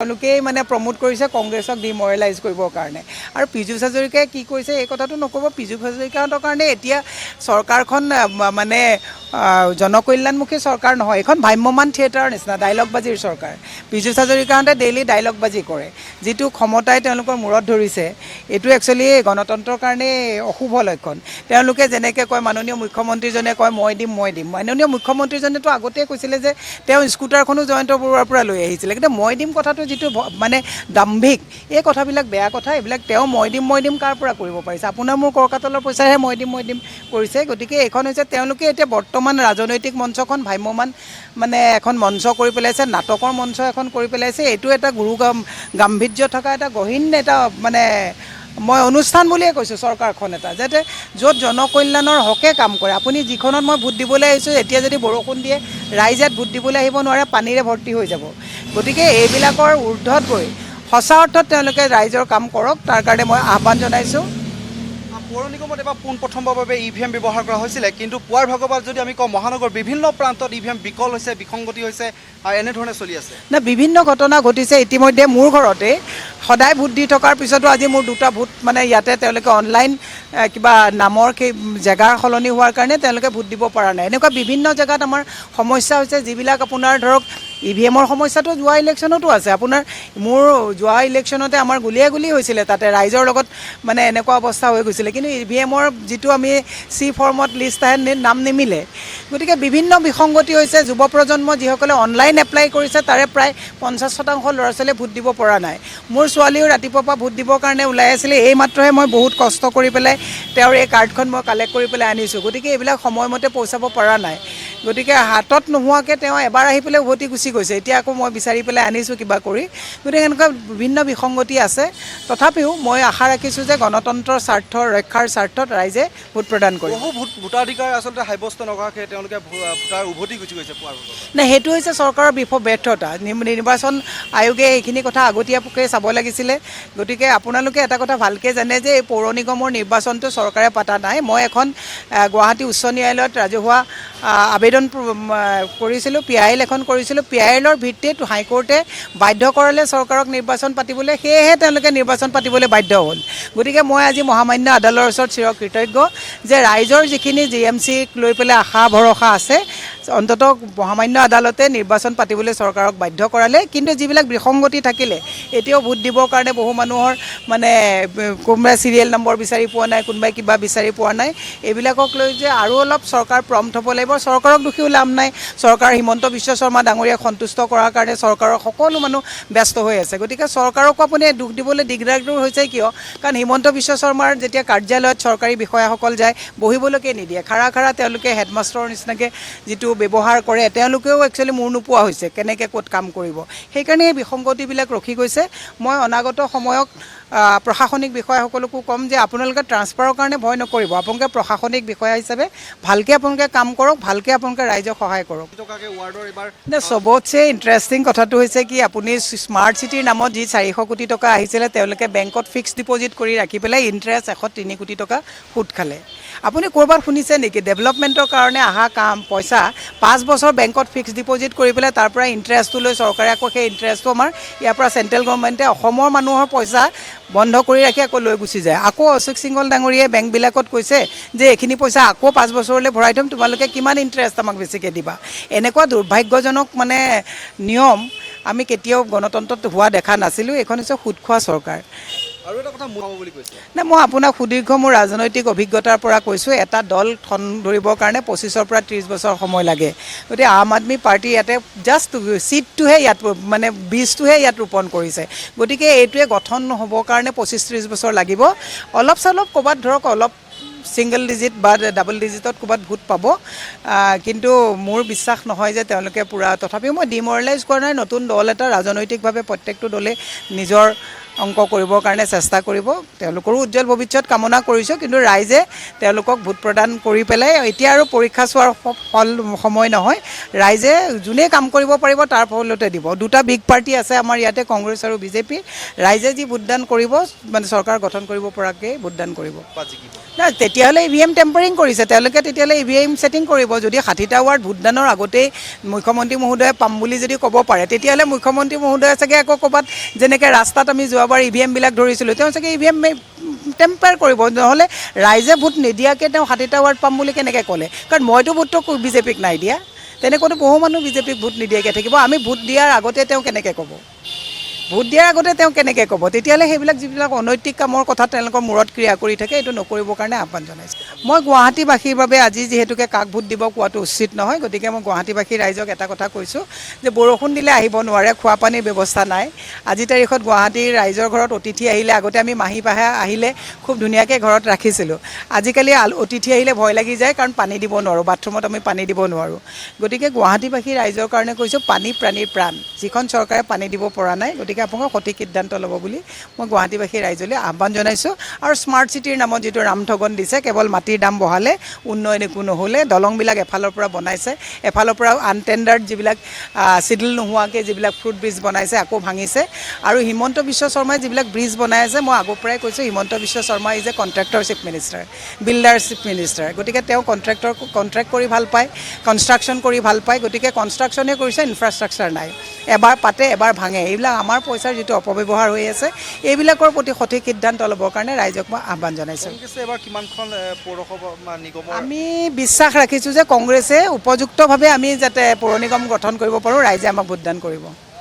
তেওঁলোকেই মানে প্ৰমোট কৰিছে কংগ্ৰেছক ডিমৰেলাইজ কৰিবৰ কাৰণে আৰু পীযুষ হাজৰিকাই কি কৈছে এই কথাটো নক'ব। পীযুষ হাজৰিকাহঁতৰ কাৰণে এতিয়া চৰকাৰখন মানে জনকল্যাণমুখী চৰকাৰ নহয়, এখন ভ্ৰাম্যমান থিয়েটাৰৰ নিচিনা ডাইলগবাজিৰ চৰকাৰ। পীযুষ হাজৰিকাহঁতে ডেইলি ডাইলগবাজি কৰে, যিটো ক্ষমতাই তেওঁলোকৰ মূৰত ধৰিছে। এইটো একচুৱেলি গণতন্ত্ৰৰ কাৰণে অশুভ লক্ষণ। তেওঁলোকে যেনেকৈ কয়, মাননীয় মুখ্যমন্ত্ৰীজনে কয় মই দিম। মাননীয় মুখ্যমন্ত্ৰীজনেতো আগতেই কৈছিলে যে তেওঁ স্কুটাৰখনো জয়ন্ত বৰুৱাৰ পৰা লৈ আহিছিলে, কিন্তু মই দিম কথাটো যিটো মানে দাম্ভিক, এই কথাবিলাক বেয়া কথা। এইবিলাক তেওঁ মই দিম কাৰ পৰা কৰিব পাৰিছে? আপোনাৰ মোৰ কৰকাতলৰ পইচাহে মই দিম কৰিছে। গতিকে এইখন হৈছে তেওঁলোকে এতিয়া বৰ্তমান ৰাজনৈতিক মঞ্চখন ভ্ৰাম্যমান মানে এখন মঞ্চ কৰি পেলাইছে, নাটকৰ মঞ্চ এখন কৰি পেলাইছে। এইটো এটা গাম্ভীৰ্য থকা এটা গহীন এটা মানে মই অনুষ্ঠান বুলিয়ে কৈছোঁ চৰকাৰখন এটা, যাতে য'ত জনকল্যাণৰ হকে কাম কৰে। আপুনি যিখনত মই ভোট দিবলৈ আহিছোঁ, এতিয়া যদি বৰষুণ দিয়ে ৰাইজ ইয়াত ভোট দিবলৈ আহিব নোৱাৰে, পানীৰে ভৰ্তি হৈ যাব। গতিকে এইবিলাকৰ ঊৰ্ধত গৈ সঁচা অৰ্থত তেওঁলোকে ৰাইজৰ কাম কৰক, তাৰ কাৰণে মই আহ্বান জনাইছোঁ। পৌৰ নিগমত এবাৰ পোনপ্ৰথমবাৰৰ বাবে EVM ব্যৱহাৰ কৰা হৈছিলে, কিন্তু পুৱাৰ ভাগত যদি আমি কওঁ মহানগৰ বিভিন্ন প্ৰান্তত EVM বিকল হৈছে, বিসংগতি হৈছে, এনেধৰণে চলি আছে। না, বিভিন্ন ঘটনা ঘটিছে ইতিমধ্যে। মোৰ ঘৰতে সদায় ভোট দি থকাৰ পিছতো আজি মোৰ দুটা ভোট মানে ইয়াতে তেওঁলোকে অনলাইন কিবা নামৰ সেই জেগাৰ সলনি হোৱাৰ কাৰণে তেওঁলোকে ভোট দিব পৰা নাই। এনেকুৱা বিভিন্ন জেগাত আমাৰ সমস্যা হৈছে, যিবিলাক আপোনাৰ ধৰক EVMৰ সমস্যাটো যোৱা ইলেকশ্যনতো আছে। আপোনাৰ মোৰ যোৱা ইলেকশ্যনতে আমাৰ গুলিয়াগুলি হৈছিলে, তাতে ৰাইজৰ লগত মানে এনেকুৱা অৱস্থা হৈ গৈছিলে। কিন্তু EVMৰ যিটো আমি C ফৰ্মত লিষ্ট আহে নাম নিমিলে। গতিকে বিভিন্ন বিসংগতি হৈছে। যুৱ প্ৰজন্ম যিসকলে অনলাইন এপ্লাই কৰিছে তাৰে প্ৰায় 50% ল'ৰা ছোৱালীয়ে ভোট দিব পৰা নাই। মোৰ ছোৱালীও ৰাতিপুৱাৰ পৰা ভোট দিবৰ কাৰণে ওলাই আছিলে। এই মাত্ৰহে মই বহুত কষ্ট কৰি পেলাই তেওঁৰ এই কাৰ্ডখন মই কালেক্ট কৰি পেলাই আনিছোঁ। গতিকে এইবিলাক সময়মতে পৌঁছাব পৰা নাই। গতিকে হাতত নোহোৱাকৈ তেওঁ এবাৰ আহি পেলাই উভতি গুচি গৈছে। এতিয়া আকৌ মই বিচাৰি পেলাই আনিছোঁ কিবা কৰি। গতিকে এনেকুৱা বিভিন্ন বিসংগতি আছে। তথাপিও মই আশা ৰাখিছোঁ যে গণতন্ত্ৰৰ স্বাৰ্থ ৰক্ষাৰ স্বাৰ্থত ৰাইজে ভোট প্ৰদান কৰিব। বহু ভোটাধিকাৰ আচলতে সাব্যস্ত নকৰাকৈ তেওঁলোকে ভোটাৰ উভতি গুচি গৈছে পুৱাৰ ভাগত। নাই, সেইটো হৈছে চৰকাৰৰ ব্যৰ্থতা। নিৰ্বাচন আয়োগে এইখিনি কথা আগতীয়াকৈ চাব লাগিছিলে। গতিকে আপোনালোকে এটা কথা ভালকৈ জানে যে এই পৌৰ নিগমৰ নিৰ্বাচনটো চৰকাৰে পতা নাই। মই এখন গুৱাহাটী উচ্চ ন্যায়ালয়ত ৰাজহুৱা আবেদন কৰিছিলোঁ, PIL এখন কৰিছিলোঁ। PILৰ ভিত্তিত হাইকোৰ্টে বাধ্য কৰালে চৰকাৰক নিৰ্বাচন পাতিবলৈ, সেয়েহে তেওঁলোকে নিৰ্বাচন পাতিবলৈ বাধ্য হ'ল। গতিকে মই আজি মহামান্য আদালতৰ ওচৰত চিৰকৃতজ্ঞ যে ৰাইজৰ যিখিনি GMCক লৈ পেলাই আশা ভৰসা আছে, অন্ততঃ মহামান্য আদালতে নিৰ্বাচন পাতিবলৈ চৰকাৰক বাধ্য কৰালে। কিন্তু যিবিলাক বিসংগতি থাকিলে, এতিয়াও ভোট দিবৰ কাৰণে বহু মানুহৰ মানে কোনোবাই চিৰিয়েল নম্বৰ বিচাৰি পোৱা নাই, কোনোবাই কিবা বিচাৰি পোৱা নাই, এইবিলাকক লৈ যে আৰু অলপ চৰকাৰ প্ৰম্পট হ'ব লাগিব। চৰকাৰক দোষীও লাভ নাই। চৰকাৰ হিমন্ত বিশ্ব শৰ্মা ডাঙৰীয়াক সন্তুষ্ট কৰাৰ কাৰণে চৰকাৰৰ সকলো মানুহ ব্যস্ত হৈ আছে। গতিকে চৰকাৰকো আপুনি দোষ দিবলৈ দিগদাৰটো হৈছে কিয়? কাৰণ হিমন্ত বিশ্ব শৰ্মাৰ যেতিয়া কাৰ্যালয়ত চৰকাৰী বিষয়াসকল যায়, বহিবলৈকে নিদিয়ে। খাৰা তেওঁলোকে হেডমাষ্টৰৰ নিচিনাকৈ যিটো ব্যৱহাৰ কৰে, তেওঁলোকেও একচুৱেলি মূৰ নোপোৱা হৈছে কেনেকৈ ক'ত কাম কৰিব। সেইকাৰণে এই বিসংগতিবিলাক ৰখি গৈছে। মই অনাগত সময়ক প্ৰশাসনিক বিষয়াসকলকো ক'ম যে আপোনালোকে ট্ৰান্সফাৰৰ কাৰণে ভয় নকৰিব। আপোনালোকে প্ৰশাসনিক বিষয়া হিচাপে ভালকৈ আপোনালোকে কাম কৰক, ভালকৈ আপোনালোকে ৰাইজক সহায় কৰক। চবতছে ইণ্টাৰেষ্টিং কথাটো হৈছে কি, আপুনি স্মাৰ্ট চিটিৰ নামত যি 400 কোটি টকা আহিছিলে, তেওঁলোকে বেংকত ফিক্সড ডিপ'জিট কৰি ৰাখি পেলাই ইণ্টাৰেষ্ট 103 কোটি টকা সুদ খালে। আপুনি ক'ৰবাত শুনিছে নেকি ডেভেলপমেণ্টৰ কাৰণে অহা পইচা 5 বছৰ বেংকত ফিক্সড ডিপ'জিট কৰি পেলাই তাৰ পৰা ইণ্টাৰেষ্টটো লৈ চৰকাৰে আকৌ সেই ইণ্টাৰেষ্টটো আমাৰ ইয়াৰ পৰা চেণ্ট্ৰেল গভৰ্ণমেণ্টে অসমৰ মানুহৰ পইচা বন্ধ কৰি ৰাখি আকৌ লৈ গুচি যায়। আকৌ অশোক সিংহল ডাঙৰীয়াই বেংকবিলাকত কৈছে যে এইখিনি পইচা আকৌ 5 বছৰলৈ ভৰাই থ'ম, তোমালোকে কিমান ইণ্টাৰেষ্ট আমাক বেছিকৈ দিবা। এনেকুৱা দুৰ্ভাগ্যজনক মানে নিয়ম আমি কেতিয়াও গণতন্ত্ৰত হোৱা দেখা নাছিলোঁ। এইখন হৈছে সুদ খোৱা চৰকাৰ। আৰু এটা কথা বুলি কৈছে নাই, মই আপোনাক সুদীৰ্ঘ মোৰ ৰাজনৈতিক অভিজ্ঞতাৰ পৰা কৈছোঁ, এটা দল ঠন ধৰিবৰ কাৰণে 25ৰ পৰা 30 বছৰ সময় লাগে। গতিকে আম আদমি পাৰ্টি ইয়াতে জাষ্ট চিটটোহে ইয়াত মানে বীজটোহে ইয়াত ৰোপণ কৰিছে। গতিকে এইটোৱে গঠন হ'বৰ কাৰণে 25-30 বছৰ লাগিব। অলপ চলপ ক'ৰবাত ধৰক অলপ ছিংগল ডিজিট বা ডাবল ডিজিটত ক'ৰবাত ভোট পাব, কিন্তু মোৰ বিশ্বাস নহয় যে তেওঁলোকে পূৰা। তথাপিও মই ডিমৰেলাইজ কৰা নাই। নতুন দল এটা ৰাজনৈতিকভাৱে প্ৰত্যেকটো দলে নিজৰ অংক কৰিবৰ কাৰণে চেষ্টা কৰিব তেওঁলোকৰো উজ্জ্বল ভৱিষ্যত কামনা কৰিছোঁ কিন্তু ৰাইজে তেওঁলোকক ভোট প্ৰদান কৰি পেলাই এতিয়া আৰু পৰীক্ষা চোৱাৰ ফল সময় নহয় ৰাইজে যোনে কাম কৰিব পাৰিব তাৰ ফলতে দিব দুটা বিগ পাৰ্টি আছে আমাৰ ইয়াতে কংগ্ৰেছ আৰু বিজেপি ৰাইজে যি ভোটদান কৰিব মানে চৰকাৰ গঠন কৰিব পৰাকৈ ভোটদান কৰিব নাই তেতিয়াহ'লে EVM টেম্পাৰিং কৰিছে তেওঁলোকে তেতিয়াহ'লে EVM ছেটিং কৰিব যদি 60টা ৱাৰ্ড ভোটদানৰ আগতেই মুখ্যমন্ত্ৰী মহোদয়ে পাম বুলি যদি ক'ব পাৰে তেতিয়াহ'লে মুখ্যমন্ত্ৰী মহোদয়ে চাগে আকৌ ক'ৰবাত যেনেকৈ ৰাস্তাত আমি যোৱাবাৰ EVM বিলাক ধৰিছিলোঁ তেওঁ চাগে EVM টেম্পাৰ কৰিব নহ'লে ৰাইজে ভোট নিদিয়াকৈ তেওঁ 60টা ৱাৰ্ড পাম বুলি কেনেকৈ ক'লে কাৰণ মইতো ভোটটো বিজেপিক নাই দিয়া তেনেকৈতো বহু মানুহ বিজেপিক ভোট নিদিয়াকৈ থাকিব আমি ভোট দিয়াৰ আগতে তেওঁ কেনেকৈ ক'ব ভোট দিয়াৰ আগতে তেওঁ কেনেকৈ ক'ব তেতিয়াহ'লে সেইবিলাক যিবিলাক অনৈতিক কামৰ কথা তেওঁলোকৰ মূৰত ক্ৰিয়া কৰি থাকে এইটো নকৰিবৰ কাৰণে আহ্বান জনাইছোঁ মই গুৱাহাটীবাসীৰ বাবে আজি যিহেতুকে কাক ভোট দিব কোৱাটো উচিত নহয় গতিকে মই গুৱাহাটীবাসী ৰাইজক এটা কথা কৈছোঁ যে বৰষুণ দিলে আহিব নোৱাৰে খোৱা পানীৰ ব্যৱস্থা নাই আজি তাৰিখত গুৱাহাটীৰ ৰাইজৰ ঘৰত অতিথি আহিলে আগতে আমি মাহী পাহে আহিলে খুব ধুনীয়াকৈ ঘৰত ৰাখিছিলোঁ আজিকালি অতিথি আহিলে ভয় লাগি যায় কাৰণ পানী দিব নোৱাৰোঁ বাথৰুমত আমি পানী দিব নোৱাৰোঁ গতিকে গুৱাহাটীবাসী ৰাইজৰ কাৰণে কৈছোঁ পানী প্ৰাণীৰ প্ৰাণ যিখন চৰকাৰে পানী দিব পৰা নাই গতিকে আপোনালোকে সঠিক সিদ্ধান্ত ল'ব বুলি মই গুৱাহাটীবাসী ৰাইজলৈ আহ্বান জনাইছোঁ আৰু স্মাৰ্ট চিটিৰ নামত যিটো ৰামঠগন দিছে কেৱল মাটিৰ দাম বঢ়ালে উন্নয়ন একো নহ'লে দলংবিলাক এফালৰ পৰা বনাইছে এফালৰ পৰা আনটেণ্ডাৰ্ড যিবিলাক চিডিল নোহোৱাকৈ যিবিলাক ফ্ৰুট ব্ৰিজ বনাইছে আকৌ ভাঙিছে আৰু হিমন্ত বিশ্ব শৰ্মাই যিবিলাক ব্ৰিজ বনাই আছে মই আগৰ পৰাই কৈছোঁ Himanta Biswa Sarma is a contractorship minister buildership minister গতিকে তেওঁ কণ্ট্ৰেক্ট কৰি ভাল পায় কনষ্ট্ৰাকশ্যন কৰি ভাল পায় গতিকে কনষ্ট্ৰাকশ্যনে কৰিছে ইনফ্ৰাষ্ট্ৰাকচাৰ নাই এবাৰ পাতে এবাৰ ভাঙে এইবিলাক আমাৰ পইচাৰ যিটো অপব্যৱহাৰ হৈ আছে এইবিলাকৰ প্ৰতি সঠিক সিদ্ধান্ত ল'বৰ কাৰণে ৰাইজক মই আহ্বান জনাইছোঁ এবাৰ কিমানখন পৌৰসভা নিগমৰ আমি বিশ্বাস ৰাখিছোঁ যে কংগ্ৰেছে উপযুক্তভাৱে আমি যাতে পৌৰ নিগম গঠন কৰিব পাৰোঁ ৰাইজে আমাক ভোটদান কৰিব